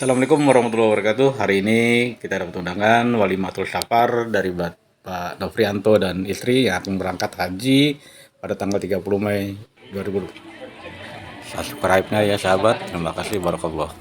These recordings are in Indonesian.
Assalamualaikum warahmatullahi wabarakatuh. Hari ini kita dapat undangan Walimatul Safar dari Bapak Nofrianto dan istri yang akan berangkat haji pada tanggal 30 Mei 2020. Subscribe-nya ya sahabat. Terima kasih. Barakallah.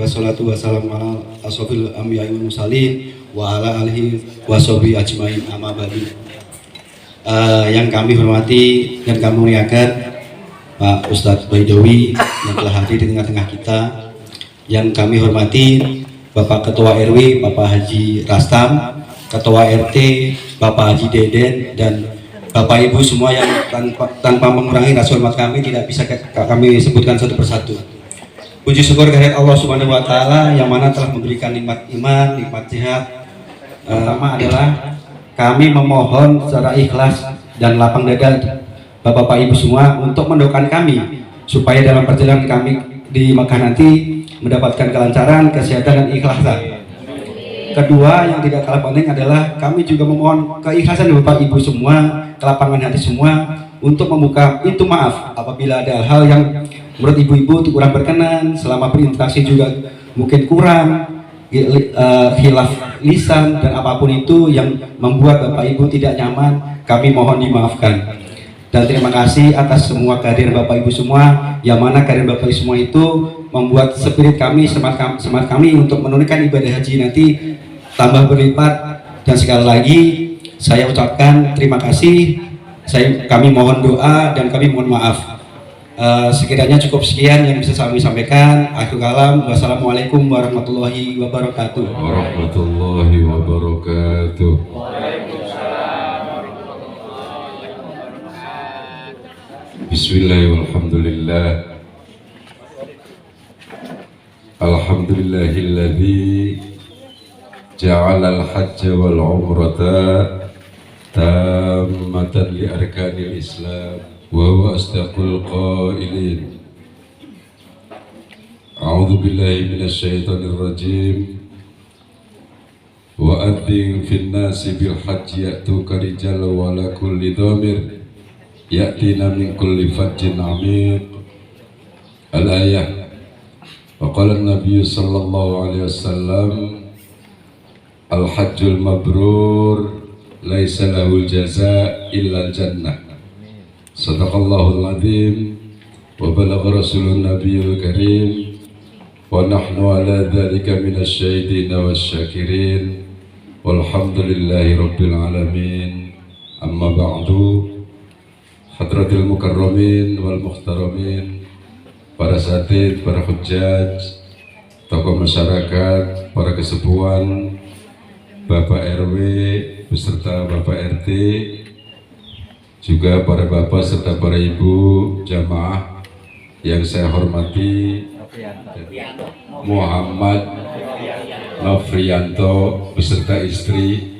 Wassalatu wassalamu ala asrofil anbiya'i wal mursalin wa ala alihi washabihi ajmain amma ba'du. Yang kami hormati dan kami muliakan Pak Ustadz Baidowi yang telah hadir di tengah-tengah kita. Yang kami hormati Bapak Ketua RW Bapak Haji Rastam, Ketua RT Bapak Haji Deden, dan Bapak Ibu semua yang tanpa mengurangi rasa hormat kami tidak bisa kami sebutkan satu persatu. Puji syukur kehadirat Allah Subhanahu wa taala yang mana telah memberikan nikmat iman, nikmat sehat. Pertama adalah kami memohon secara ikhlas dan lapang dada Bapak Ibu semua untuk mendoakan kami supaya dalam perjalanan kami di Makkah nanti mendapatkan kelancaran, kesehatan dan ikhlasan. Kedua yang tidak kalah penting adalah kami juga memohon keikhlasan dari Bapak Ibu semua, kelapangan hati semua untuk membuka pintu maaf apabila ada hal yang menurut ibu-ibu itu kurang berkenan, selama berinteraksi juga mungkin kurang, khilaf lisan dan apapun itu yang membuat Bapak Ibu tidak nyaman, kami mohon dimaafkan. Dan terima kasih atas semua kehadiran Bapak Ibu semua, yang mana kehadiran Bapak Ibu semua itu membuat spirit kami, semangat kami untuk menunaikan ibadah haji nanti tambah berlipat. Dan sekali lagi saya ucapkan terima kasih, kami mohon doa dan kami mohon maaf. Sekiranya cukup sekian yang bisa kami sampaikan. Akhir kalam, wassalamualaikum warahmatullahi wabarakatuh. Warahmatullahi wabarakatuh. Bismillahirrahmanirrahim. Alhamdulillah. Alhamdulillahilladzi ja'ala al-hajja wal umrata tammatan li arkanil Islam. وهو أصدق القائلين أعوذ بالله من الشيطان الرجيم وأذن في الناس بالحج يأتوك رجالا وعلى كل ضامر يأتينا من كل فج عميق الآية. وقال النبي صلى الله عليه وسلم الحج المبرور ليس له الجزاء إلا الجنة. Sadaqallahul azim wa balagha rasulun nabiyul karim wa nahnu ala dhalika minasyahidin wasyakirin walhamdulillahi rabbil alamin. Amma ba'du. Hadratil mukarramin wal muhtaramin, para satid, para hujjaj, tokoh masyarakat, para kesepuan, Bapak RW beserta Bapak RT, juga para bapak serta para ibu jamaah yang saya hormati, Muhammad Nofrianto beserta istri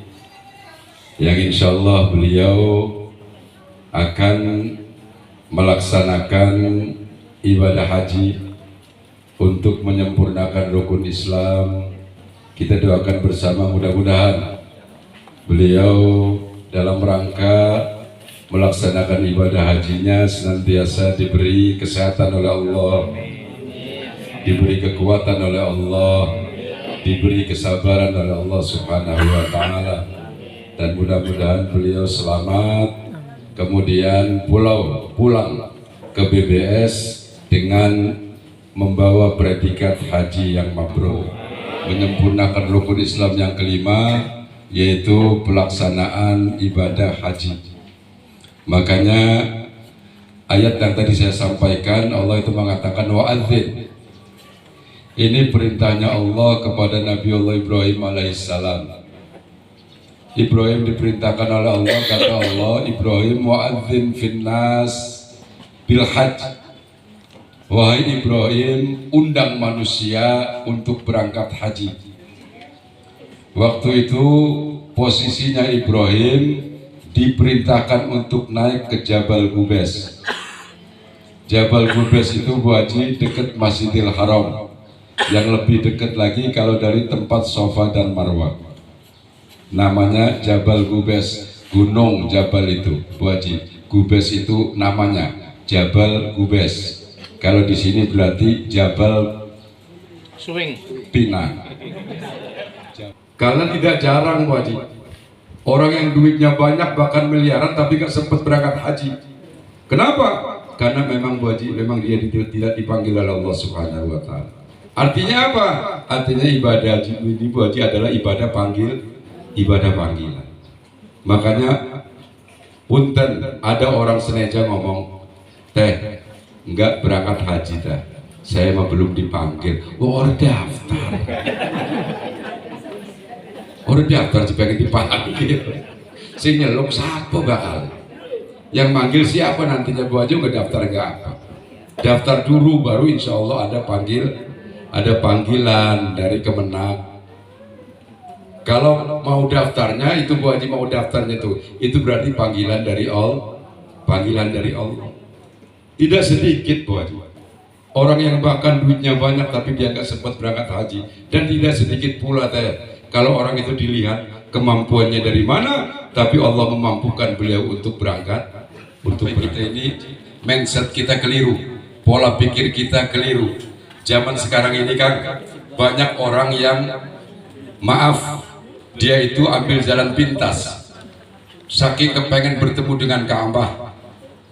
yang insya Allah beliau akan melaksanakan ibadah haji untuk menyempurnakan rukun Islam. Kita doakan bersama, mudah-mudahan beliau dalam rangka melaksanakan ibadah hajinya senantiasa diberi kesehatan oleh Allah, diberi kekuatan oleh Allah, diberi kesabaran oleh Allah Subhanahu wa Ta'ala, dan mudah-mudahan beliau selamat kemudian pulang ke BBS dengan membawa predikat haji yang mabrur, menyempurnakan rukun Islam yang kelima, yaitu pelaksanaan ibadah haji. Makanya ayat yang tadi saya sampaikan, Allah itu mengatakan wa'adzin. Ini perintahnya Allah kepada Nabi Allah Ibrahim alaihissalam. Ibrahim diperintahkan oleh Allah, kata Allah, Ibrahim wa'adzin finnas bil hajj. Wahai Ibrahim, undang manusia untuk berangkat haji. Waktu itu posisinya Ibrahim diperintahkan untuk naik ke Jabal Gubes. Jabal Gubes itu Bu Haji dekat Masjidil Haram. Yang lebih dekat lagi kalau dari tempat Safa dan Marwah. Namanya Jabal Gubes, gunung Jabal itu Bu Haji. Gubes itu namanya Jabal Gubes. Kalau di sini berarti Jabal Swing. Pinang. Karena tidak jarang Bu Haji, orang yang duitnya banyak bahkan miliaran tapi gak sempat berangkat haji. Kenapa? Karena memang Bu Haji, memang dia tidak dipanggil oleh Allah Subhanahu wa Ta'ala. Artinya apa? Artinya ibadah haji ini Bu Haji adalah ibadah panggilan. Makanya punten, ada orang seneja ngomong, teh enggak berangkat haji dah, saya mah belum dipanggil. Orang daftar. Orang daftar pengen dipanggil. Si nyeluk siapa bakal? Yang manggil siapa nantinya Bu Haji? Nggak daftar nggak apa. Daftar dulu baru insya Allah ada panggilan dari Kemenak. Kalau mau daftarnya itu Bu Haji mau daftarnya itu berarti panggilan dari Allah. Tidak sedikit Bu Haji orang yang bahkan duitnya banyak tapi dia nggak sempat berangkat haji, dan tidak sedikit pula kalau orang itu dilihat kemampuannya dari mana, tapi Allah memampukan beliau untuk berangkat. Untuk kita ini mindset kita keliru, pola pikir kita keliru. Zaman sekarang ini kan banyak orang yang maaf, dia itu ambil jalan pintas, saking kepengen bertemu dengan Ka'bah,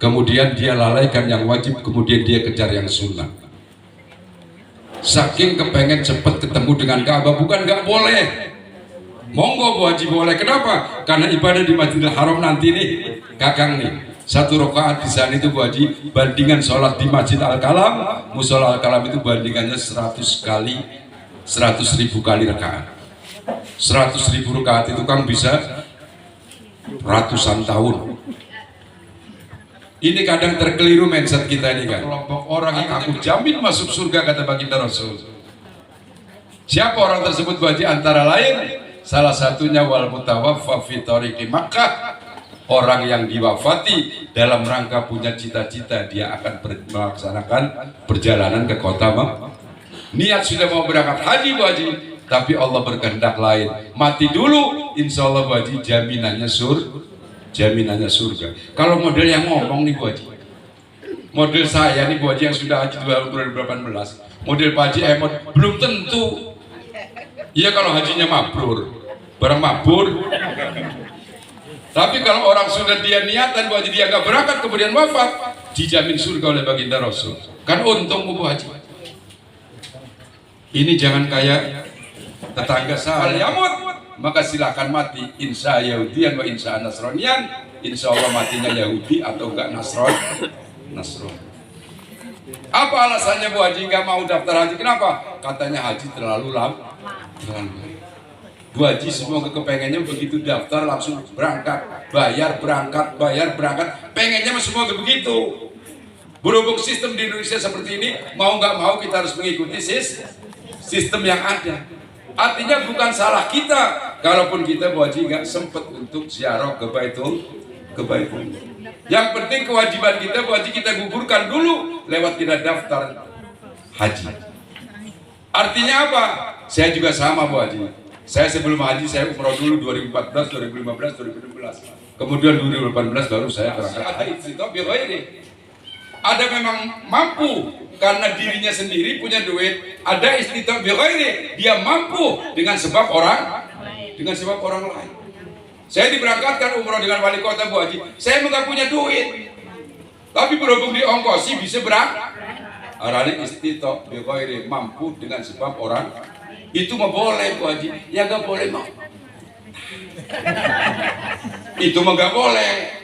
kemudian dia lalaikan yang wajib, kemudian dia kejar yang sunnah. Saking kepengen cepat ketemu dengan Ka'bah, bukan nggak boleh, monggo Bu Haji boleh. Kenapa? Karena ibadah di Masjidil Haram nanti nih kakang nih, satu rakaat di sana itu Bu Haji bandingan sholat di Masjid Al-Kalam, musola Al-Kalam itu bandingannya 100.000 kali rakaat. 100.000 rakaat itu kan bisa ratusan tahun. Ini kadang terkeliru mindset kita ini kan. Kelompok orang yang aku jamin masuk surga kata baginda Rasul. Siapa orang tersebut Bu Haji? Antara lain salah satunya wal mutawaffa fi tariqi Makkah. Orang yang diwafati dalam rangka punya cita-cita dia akan melaksanakan perjalanan ke kota Makkah. Niat sudah mau berangkat haji Bu Haji, tapi Allah berkehendak lain. Mati dulu, insya Allah Bu Haji jaminannya surga. Kalau model yang ngomong nih Bu Haji, model saya nih Bu Haji yang sudah haji 2018, model Pak Haji Emot belum tentu. Iya kalau hajinya mabrur, barang mabrur. Tapi kalau orang sudah dia niatan Bu Haji, dia nggak berangkat kemudian wafat, dijamin surga oleh baginda Rasul. Kan untung Bu Haji. Ini jangan kayak tetangga saya, maka silakan mati. Insya Yahudian wa insya Nasronian, insya Allah matinya Yahudi atau enggak Nasrani. Apa alasannya Bu Haji nggak mau daftar haji? Kenapa? Katanya haji terlalu lama. Bu Haji semua kepengennya begitu daftar langsung berangkat, bayar berangkat, pengennya semua begitu. Berhubung sistem di Indonesia seperti ini, mau nggak mau kita harus mengikuti sistem yang ada. Artinya bukan salah kita, kalaupun kita Bu Haji nggak sempat untuk ziarah ke Baitul. Yang penting kewajiban kita Bu Haji kita gugurkan dulu lewat kita daftar haji. Artinya apa? Saya juga sama Bu Haji. Saya sebelum haji saya umroh dulu 2014, 2015, 2016. Kemudian 2018 baru saya berangkat haji. Ada memang mampu karena dirinya sendiri punya duit. Ada istitah bi ghairi, dia mampu dengan sebab orang lain. Saya diberangkatkan umroh dengan wali kota Bu Haji. Saya nggak punya duit, tapi berhubung diongkosi bisa berangkat. Arane istitah bi ghairi, mampu dengan sebab orang. Itu mah boleh Bu Haji, ya nggak boleh mah. Itu mah nggak boleh,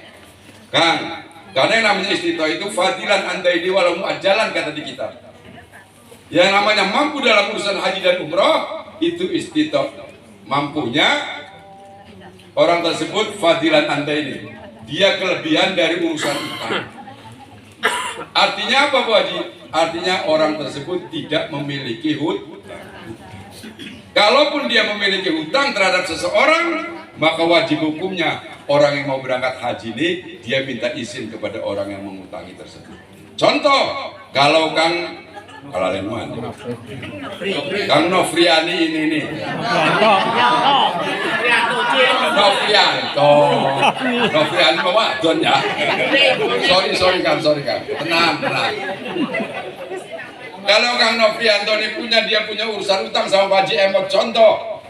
Kang. Karena yang namanya istitoh itu fadilan andai di walau mu'ajjalan kata di kitab. Yang namanya mampu dalam urusan haji dan umroh itu istitoh. Mampunya orang tersebut fadilan andai ini. Dia kelebihan dari urusan utang. Artinya apa Bu Haji? Artinya orang tersebut tidak memiliki hutang. Kalaupun dia memiliki hutang terhadap seseorang, maka wajib hukumnya orang yang mau berangkat haji ini dia minta izin kepada orang yang mengutangi tersebut. Contoh, kalau Kang Nofriani ini Nofriani mau wadon ya. Sorry Kang. Tenang. Kalau Kang Nofrianto ini dia punya urusan utang sama Pak Haji Emot, contoh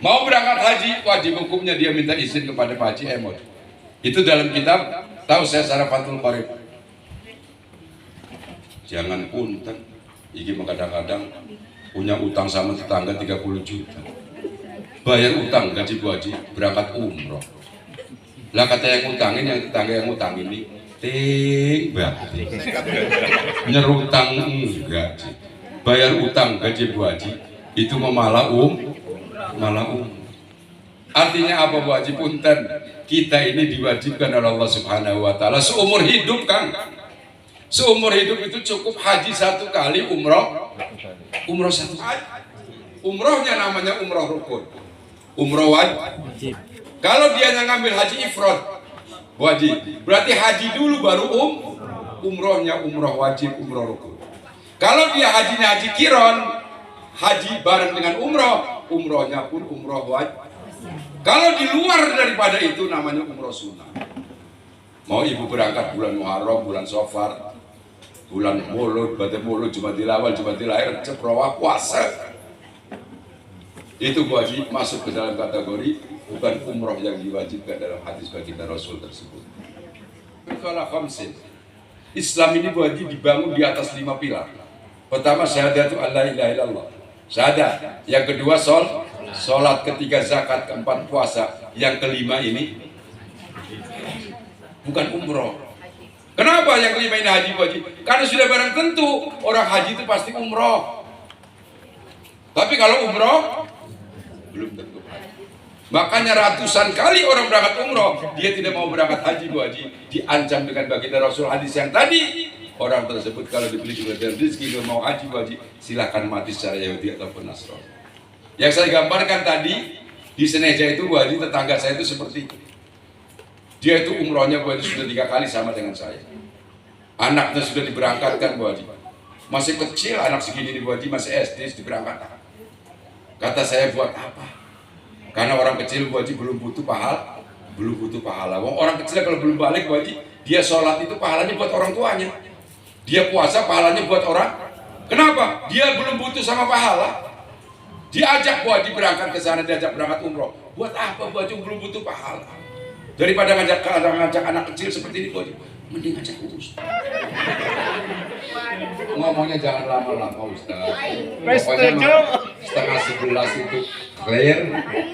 mau berangkat haji, wajib hukumnya dia minta izin kepada Pak Haji Emot. Itu dalam kitab tahu saya secara Fathul Qorib. Jangan punten, iki kadang-kadang punya utang sama tetangga 30 juta. Bayar utang gaji Bu Haji, berangkat umroh. Lah kata yang ngutangin, yang tetangga yang ngutangin ini bakti. Nyerutang enggak. Bayar utang gaji Bu Haji, itu malah Artinya apa Bu Haji? Punten, kita ini diwajibkan oleh Allah Subhanahu wa taala seumur hidup, Kang. Seumur hidup itu cukup haji 1 kali, umroh 1 kali. Umrohnya namanya umroh rukun, umroh wajib. Kalau dia ngambil haji ifrad, Bu Haji, berarti haji dulu baru umrohnya umroh wajib, umroh rukun. Kalau dia hajinya haji kiron, haji bareng dengan umrohnya pun umroh wajib. Kalau di luar daripada itu namanya umroh sunnah. Mau ibu berangkat bulan Muharram, bulan Safar, bulan Maulud, Badar Maulud, Jumatil Awal, Jumatil Akhir, Ceprawah, puasa. Itu Bu Haji masuk ke dalam kategori bukan umroh yang diwajibkan dalam hadis baginda Rasul tersebut. Islam ini Bu Haji dibangun di atas 5 pilar. Pertama syahadatu alla ilaha illallah. Syahadat. Yang kedua sholat, ketiga zakat, keempat puasa. Yang kelima ini bukan umroh. Kenapa yang kelima ini haji Bu Haji? Karena sudah barang tentu orang haji itu pasti umroh. Tapi kalau umroh belum tentu haji. Makanya ratusan kali orang berangkat umroh, dia tidak mau berangkat haji Bu Haji, diancam dengan baginda Rasul hadis yang tadi. Orang tersebut kalau diberi kemudahan rezeki mau haji Bu Haji, silakan mati secara Yahudi ataupun Nasrani. Yang saya gambarkan tadi di Seneja itu Bu Haji, tetangga saya itu seperti itu. Dia itu umrohnya Bu Haji sudah 3 kali sama dengan saya. Anaknya sudah diberangkatkan Bu Haji. Masih kecil anak segini Bu Haji, masih SD diberangkatkan. Kata saya, buat apa? Karena orang kecil Bu Haji belum butuh pahala. Orang kecil kalau belum balik Bu Haji, dia sholat itu pahalanya buat orang tuanya. Dia puasa pahalanya buat orang. Kenapa? Dia belum butuh sama pahala. Diajak Bu Haji berangkat ke sana, diajak berangkat umroh. Buat apa Bu Haji belum butuh pahala? Daripada ngajak anak kecil seperti ini Bu Haji, mending ngajak Ustaz. Ngomongnya jangan lama-lama Ustaz. Pokoknya 10:30 itu clear,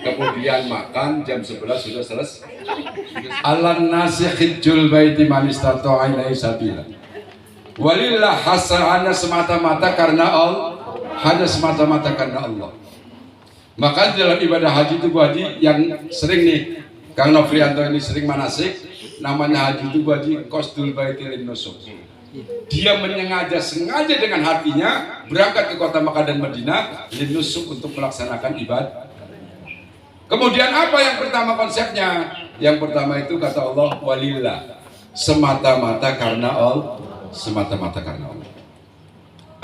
kemudian makan jam 11 sudah selesai. Alan nasi hijjul baiti man istata'a ilaihi sabila. Walillah hanya semata-mata karena Allah. Maka dalam ibadah haji itu Bu Haji yang sering nih Kang Nofrianto ini sering manasik, namanya haji itu Bu Haji qasdul baiti lin nusuk. Dia sengaja dengan hatinya berangkat ke kota Makkah dan Madinah lin nusuk untuk melaksanakan ibadah. Kemudian apa yang pertama konsepnya? Yang pertama itu kata Allah walillah, semata-mata karena Allah.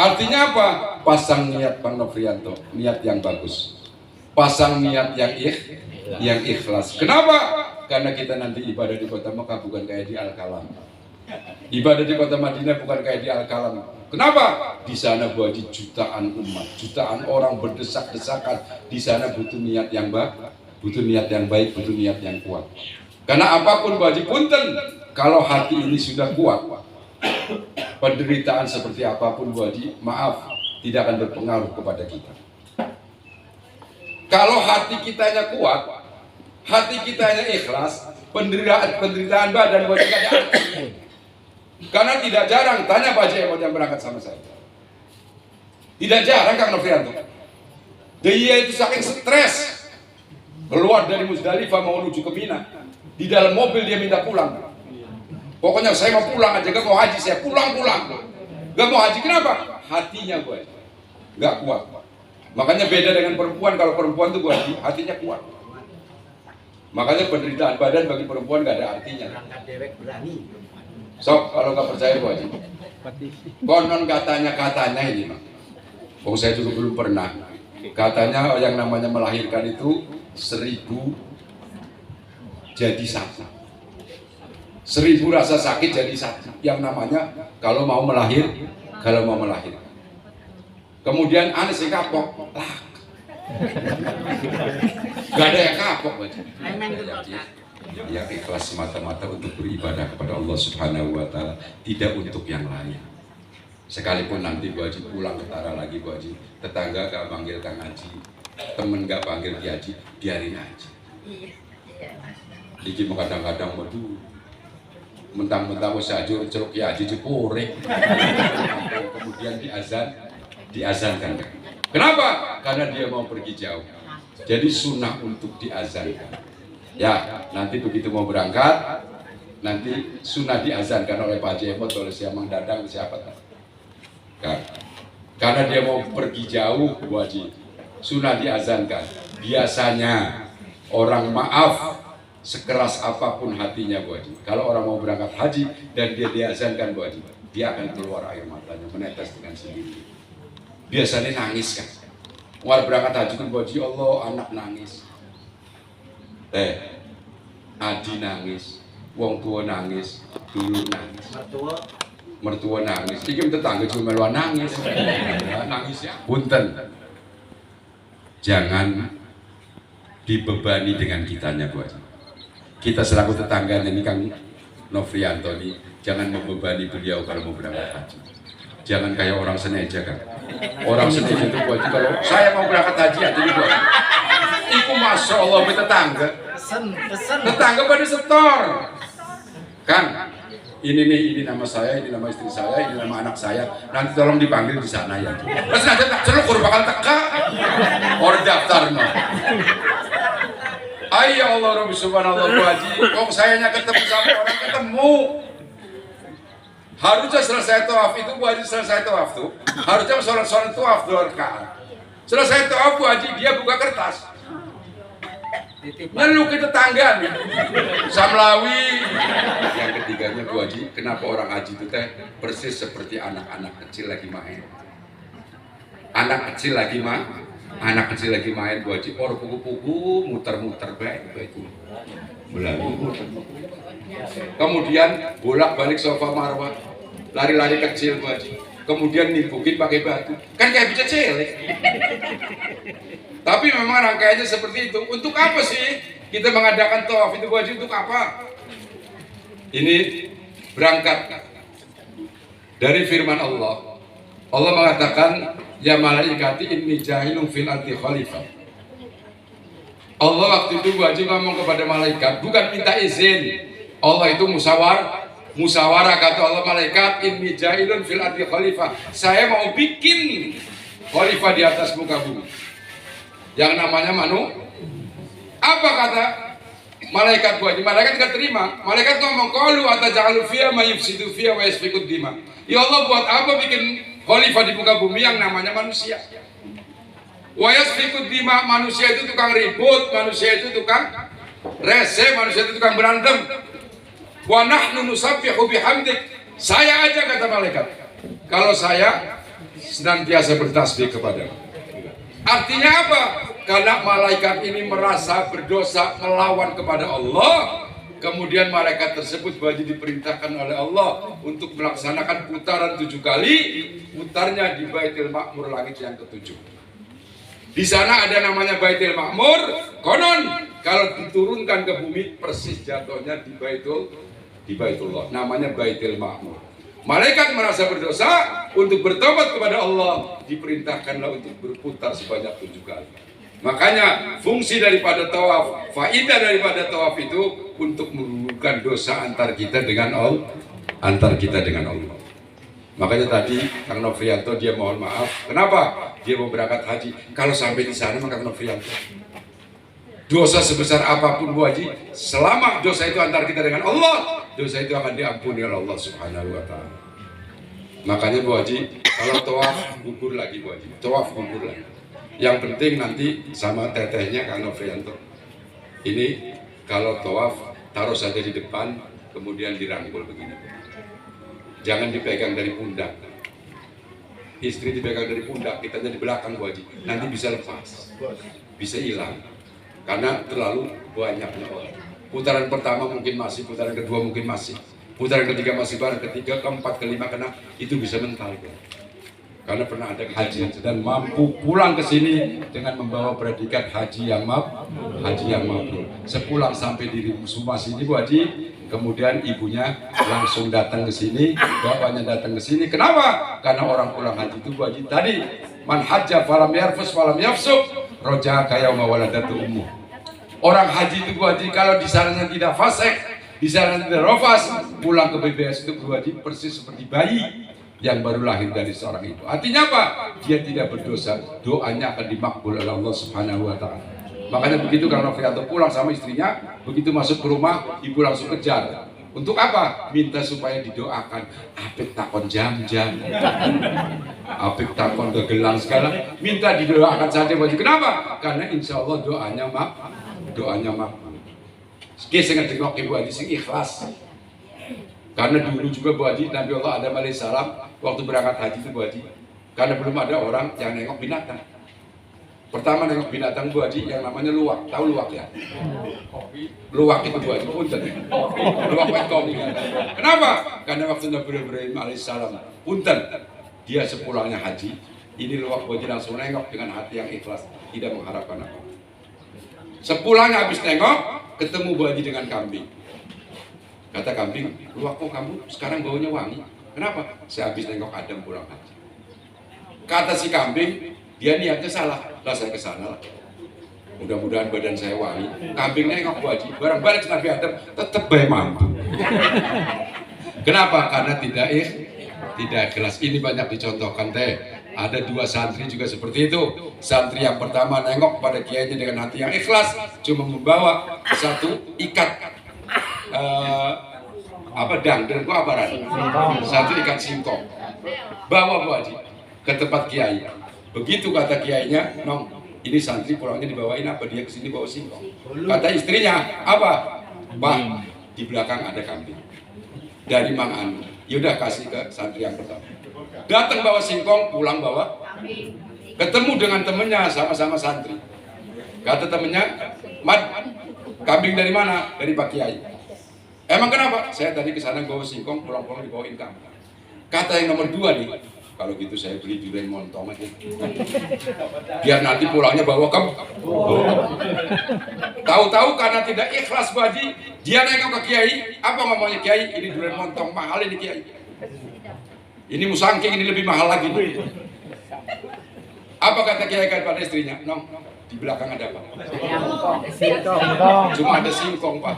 Artinya apa? Pasang niat Bang Nofrianto, niat yang bagus. Pasang niat yang ikhlas. Kenapa? Karena kita nanti ibadah di kota Mekah bukan kayak di Al-Kalam. Ibadah di kota Madinah bukan kayak di Al-Kalam. Kenapa? Di sana Bu Haji jutaan umat, jutaan orang berdesak-desakan. Di sana butuh niat yang baik, butuh niat yang kuat. Karena apapun Bu Haji punten, kalau hati ini sudah kuat, penderitaan seperti apapun Bu Haji, maaf, tidak akan berpengaruh kepada kita. Kalau hati kitanya kuat, hati kitanya ikhlas, penderitaan badan Bu Haji tidak ada. Karena tidak jarang, tanya Pak Haji Emot yang berangkat sama saya. Tidak jarang Kang Nofrianto. Dia itu saking stres, keluar dari Musdalifah mau menuju ke Mina. Di dalam mobil dia minta pulang. Pokoknya saya mau pulang aja, gak mau haji, saya pulang. Gak mau haji, kenapa? Hatinya gue gak kuat. Makanya beda dengan perempuan, kalau perempuan tuh gue hatinya kuat. Makanya penderitaan badan bagi perempuan gak ada artinya. Sok, kalau gak percaya gue aja. Konon katanya ini mah. Saya juga belum pernah. Katanya yang namanya melahirkan itu 1000 jadi 1. 1000 rasa sakit jadi 1. Yang namanya kalau mau melahir. Kemudian aneh sih kapok. Lah. Gak ada yang kapok baca. Ya ikhlas semata-mata untuk beribadah kepada Allah Subhanahu wa taala, tidak untuk yang lain. Sekalipun nanti Bu Haji pulang ketara lagi Bu Haji, tetangga gak panggil Kang Haji, temen gak panggil Ki Haji, biarin aja. Iki kadang-kadang waduh mentang-mentang usaha ceruk Ki Haji jepure. Kemudian diazankan. Kenapa? Karena dia mau pergi jauh. Jadi sunnah untuk diazankan. Ya, nanti begitu mau berangkat, nanti sunnah diazankan oleh Pak Haji Emot, oleh Siamang Dadang, siapa tahu. Karena dia mau pergi jauh, Bu Haji, sunnah diazankan. Biasanya orang maaf sekeras apapun hatinya Bu Haji, kalau orang mau berangkat haji dan dia diazankan Bu Haji, dia akan keluar air matanya, menetes dengan sendiri. Biasanya nangis kan. War berangkat haji kan Bu Haji, Allah anak nangis. Adi nangis, wong tua nangis, dulu nangis. Mertua nangis, iki tetangga cuma melu nangis. Nangis ya. Punten. Jangan dibebani dengan kitanya Bu Haji. Kita selaku tetangganya ini Kang Nofrianto ini, jangan membebani beliau kalau mau berangkat haji. Jangan kayak orang Seneja kan. Orang Seneja itu Bu Haji, kalau saya mau berangkat haji ya jadi Bu Haji. Iku Masya Allah tetangga. Tetangga pada setor. Kan? Ini nama saya, ini nama istri saya, ini nama anak saya. Nanti tolong dipanggil di sana ya. Terus nanti tak celuk bakal teka. Orang daftar no. Ayo Allah Rabbi Subhanallah Bu Haji. Kok sayanya ketemu sama orang ketemu. Harusnya selesai tawaf itu Bu Haji, selesai tawaf tuh. Harusnya sholat tawaf 2 rakaat. Selesai tawaf Bu Haji, dia buka kertas. Ngeluh ke tetangga nih. Samlawi. Yang ketiganya Bu Haji, kenapa orang haji itu teh persis seperti anak-anak kecil lagi main. Anak kecil lagi main Bu Haji, or pugu-pugu muter-muter baik itu. Belagu. Kemudian bolak-balik sofa marwah, lari-lari kecil Bu Haji. Kemudian nimbukin pakai batu. Kan kayak bisa celek. Tapi memang rangkaiannya seperti itu. Untuk apa sih kita mengadakan tawaf itu Bu Haji, untuk apa? Ini berangkat dari firman Allah. Allah mengatakan, ya malaikati inni jahilun fil ardi khalifah. Allah waktu itu Bu Haji ngomong kepada malaikat, bukan minta izin. Allah itu musyawarah kata Allah, malaikat inni jahilun fil ardi khalifah. Saya mau bikin khalifah di atas muka bumi. Yang namanya apa kata malaikat Bu Haji? Malaikat tidak terima. Malaikat ngomong, qalu ataj'alu fiha ma yufsidu fiha wa yasfiku dima. Ya Allah, buat apa bikin khalifah di muka bumi yang namanya manusia? Wa yasfiku dima, manusia itu tukang ribut, manusia itu tukang rese, manusia itu tukang berantem. Wa nahnu nusabbihu bihamdik. Saya aja kata malaikat, kalau saya senantiasa bertasbih kepadamu. Artinya apa? Karena malaikat ini merasa berdosa melawan kepada Allah. Kemudian malaikat tersebut wajib diperintahkan oleh Allah untuk melaksanakan putaran 7 kali. Putarnya di Baitul Ma'mur, langit yang ke-7. Di sana ada namanya Baitul Ma'mur. Konon kalau diturunkan ke bumi persis jatuhnya di Baitullah. Namanya Baitul Ma'mur. Malaikat merasa berdosa, untuk bertobat kepada Allah diperintahkanlah untuk berputar sebanyak 7 kali. Makanya fungsi daripada tawaf, faidah daripada tawaf itu untuk mengurangi dosa antar kita dengan antar kita dengan Allah. Makanya tadi Kang Nofrianto dia mohon maaf. Kenapa? Dia mau berangkat haji. Kalau sampai di sana maka Kang Nofrianto, dosa sebesar apapun Bu Haji, selama dosa itu antar kita dengan Allah, dosa itu akan diampuni oleh Allah Subhanahu wa Ta'ala. Makanya Bu Haji, kalau tawaf gugur lagi Bu Haji, tawaf gugur lagi. Yang penting nanti sama tetehnya Kang Nofrianto. Ini kalau tawaf taruh saja di depan, kemudian dirangkul begini. Jangan dipegang dari pundak. Istri dipegang dari pundak, kita di belakang Bu Haji. Nanti bisa lepas, bisa hilang. Karena terlalu banyaknya orang. Putaran pertama mungkin masih, putaran kedua mungkin masih, putaran ketiga masih bareng, ketiga, keempat, kelima, keenam, itu bisa mental. Karena pernah ada haji dan mampu pulang ke sini dengan membawa predikat haji yang mabrur. Sepulang sampai di rumah sini Bu Haji, kemudian ibunya langsung datang ke sini, bapaknya datang ke sini. Kenapa? Karena orang pulang haji itu Bu Haji tadi, man hajja falam yarfus falam yafsuk roja'a kayauma waladatu ummuh. Orang haji itu Bu Haji kalau di sana tidak fasik, di sana tidak rofas, pulang ke BBS itu Bu Haji persis seperti bayi yang baru lahir dari seorang ibu. Artinya apa? Dia tidak berdosa, doanya akan dimakbul oleh Allah Subhanahu wa Ta'ala. Makanya begitu kalau Nofrianto pulang sama istrinya, begitu masuk ke rumah, ibu langsung kejar. Untuk apa? Minta supaya didoakan. Apik takon jam-jam, apik takon gegelang segala, minta didoakan saja Bu Haji. Kenapa? Karena insya Allah doanya makbul. Oke, saya ngerti Ibu Haji sing ikhlas. Karena dulu juga Bu Haji, Nabi Allah Adam alaihissalam waktu berangkat haji itu Bu Haji, karena belum ada orang yang nengok binatang. Pertama nengok binatang Bu Haji yang namanya luwak. Tahu luwak ya? Luwak itu Bu Haji, punten. Luwak white kopi. Kenapa? Karena waktu Nabi Ibrahim alaihissalam, punten, dia sepulangnya haji, ini luwak Bu Haji langsung nengok dengan hati yang ikhlas, tidak mengharapkan apa. Sepulangnya habis nengok, ketemu Bu Haji dengan kambing. Kata kambing, luwak kok kamu sekarang baunya wangi? Kenapa? Saya habis nengok Adam pulang haji. Kata si kambing, dia niatnya salah. Lah saya kesana lah. Mudah-mudahan badan saya wangi. Kambing nengok Bu Haji, barang balik Nabi Adam, tetap baik mampu. Kenapa? Karena tidak ikhlas. Ini banyak dicontohkan teh. Ada dua santri juga seperti itu. Santri yang pertama nengok pada kiainya dengan hati yang ikhlas, cuma membawa satu ikat dangdel gua apa ran? Satu ikat singkong. Bawa Bu Haji ke tempat kiai. Begitu kata kiainya, "Nong, ini santri pulangnya dibawain apa? Dia kesini bawa singkong." Kata istrinya, "Apa?" "Pak, di belakang ada kambing dari Mang Anu." Yaudah kasih ke santri yang pertama. Datang bawa singkong, pulang bawa. Ketemu dengan temennya, sama-sama santri. Kata temennya, "Mad, kambing dari mana?" "Dari Pak Kiai." "Emang kenapa?" "Saya tadi ke sana bawa singkong, pulang-pulang dibawain kambing." Kata yang nomor dua nih, "Kalau gitu saya beli durian montong aja. Biar nanti pulangnya bawa kambing." Tahu-tahu karena tidak ikhlas Bu Haji, dia nengok ke Kiai. Apa ngomongnya Kiai? "Ini durian montong mahal ini Kiai. Ini musangking, ini lebih mahal lagi." Apa kata Kiai pada istrinya? "Nong, di belakang ada apa?" "Cuma ada singkong Pak.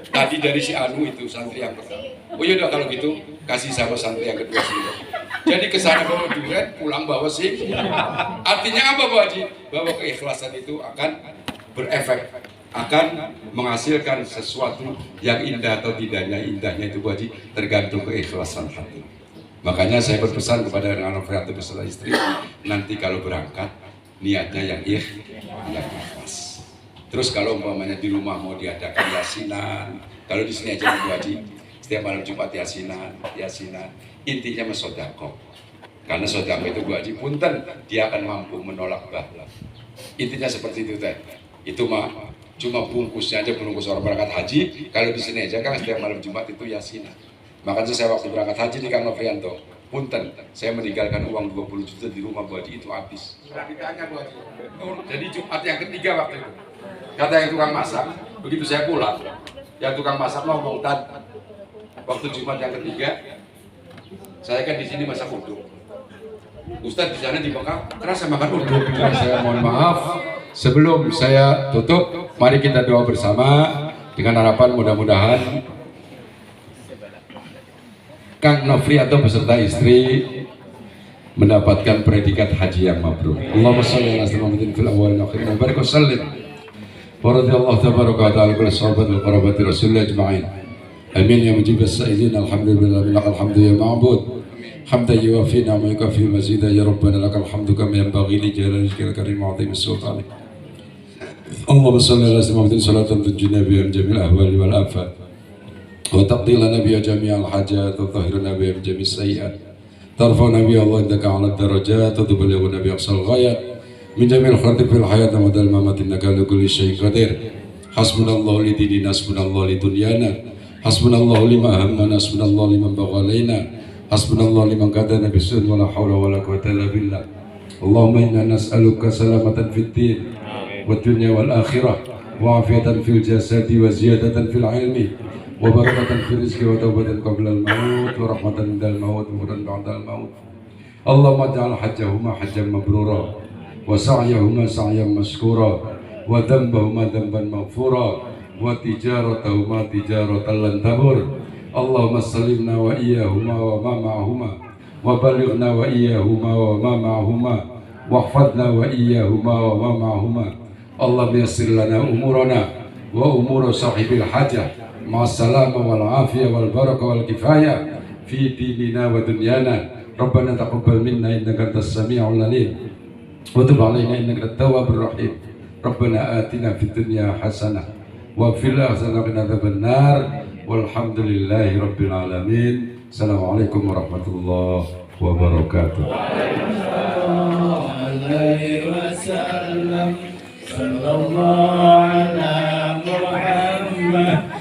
Tadi dari si Anu itu santri yang pertama." "Oh yaudah kalau gitu kasih sama santri yang kedua singkong." Jadi kesana bawa durian, pulang bawa singkong. Artinya apa Bu Haji? Bahwa keikhlasan itu akan berefek, akan menghasilkan sesuatu yang indah atau tidaknya. Indahnya itu Bu Haji tergantung keikhlasan hati. Makanya saya berpesan kepada Nofrianto beserta istri, nanti kalau berangkat niatnya yang ikhlas. Terus kalau umpamanya di rumah mau diadakan yasinan, kalau di sini aja Bu Haji, setiap malam Jumat yasinan, intinya mesodako. Karena sodako itu Bu Haji, punten, dia akan mampu menolak bala. Intinya seperti itu teh. Itu mah cuma bungkusnya aja, bungkus orang berangkat haji. Kalau di sini aja kan setiap malam Jumat itu yasinan. Makanya saya waktu berangkat haji di Kang Nofrianto, punten, saya meninggalkan uang 20 juta di rumah Bu Haji, itu habis. Ditanya Bu Haji. Jadi Jumat yang ketiga waktu itu, kata yang tukang masak, begitu saya pulang, yang tukang masak ngomong, "Tad, waktu Jumat yang ketiga, saya kan di sini masak uduk. Ustadz di sana di Mekah kerasa makan uduk." Saya mohon maaf. Sebelum saya tutup, mari kita doa bersama dengan harapan mudah-mudahan Kang Nofrianto beserta istri mendapatkan predikat haji yang mabrur. Allahumma shalli ala sayyidina Muhammadin fil awwalin wal akhirin wa barik wa sallim. Wa radhiyallahu tabaraka wa ta'ala kulli sahabat wa qarabati rasulillah ajma'in. Amin ya mujib as-sa'ilin. Alhamdulillah lakal hamdu ya ma'bud. Hamdan yuwafi wa yukafi mazida ya rabbana lakal hamdu kama yanbaghi li jalali wajhikal karim wa 'azimi sultanik. Allahumma shalli ala sayyidina Muhammadin salatan tunjina biha min jami'il ahwali wal afat wa taqdi lana biha jami'al hajat wa tahhirna biha min jami'is sayyi'at. ترفعنا بها الله عندك على الدرجات وتبلغنا بها أقصى الغايات من جميع الخيرات في الحياة ومدى الممات إنك على كل شيء قدير. حسبنا الله لديننا حسبنا الله لدنيانا حسبنا الله لما همنا حسبنا الله لمن بغى علينا حسبنا الله لمن كادنا بالسوء ولا حول ولا قوة إلا بالله. اللهم إنا نسألك سلامة في الدين والدنيا والآخرة وعافية في الجسد وزيادة في العلم وبركة في الرزق وتوبة قبل الموت ورحمة عند الموت ونورا بعد الموت. اللهم اجعل حجهما حجا مبرورا وسعيهما سعيا مشكورا وذنبهما ذنبا مغفورا وتجارتهما تجارة لن تبور. اللهم سلمنا وإياهما وما معهما وبلغنا وإياهما وما معهما واحفظنا وإياهما وما معهما. اللهم يسر لنا أمورنا وأمور صاحب الحاجة مع السلامة والعافية والبركة والكفاية في ديننا ودنيانا. ربنا تقبل منا إنك أنت السميع العليم وتب علينا إنك أنت التواب الرحيم. ربنا آتنا في الدنيا حسنة وفي الآخرة قنا عذاب النار والحمد لله رب العالمين. السلام عليكم ورحمة الله وبركاته. صلى الله على محمد.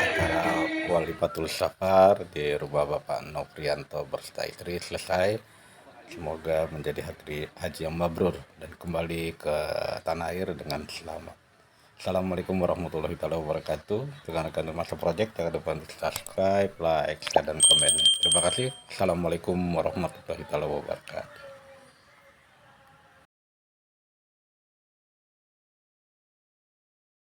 Acara Walimatul Safar di rumah Bapak Nofrianto beserta istri selesai. Semoga menjadi haji yang mabrur dan kembali ke tanah air dengan selamat. Assalamualaikum warahmatullahi wabarakatuh. Rekan-rekan Masa Project, jangan lupa subscribe, like, share, dan komen. Terima kasih. Assalamualaikum warahmatullahi wabarakatuh.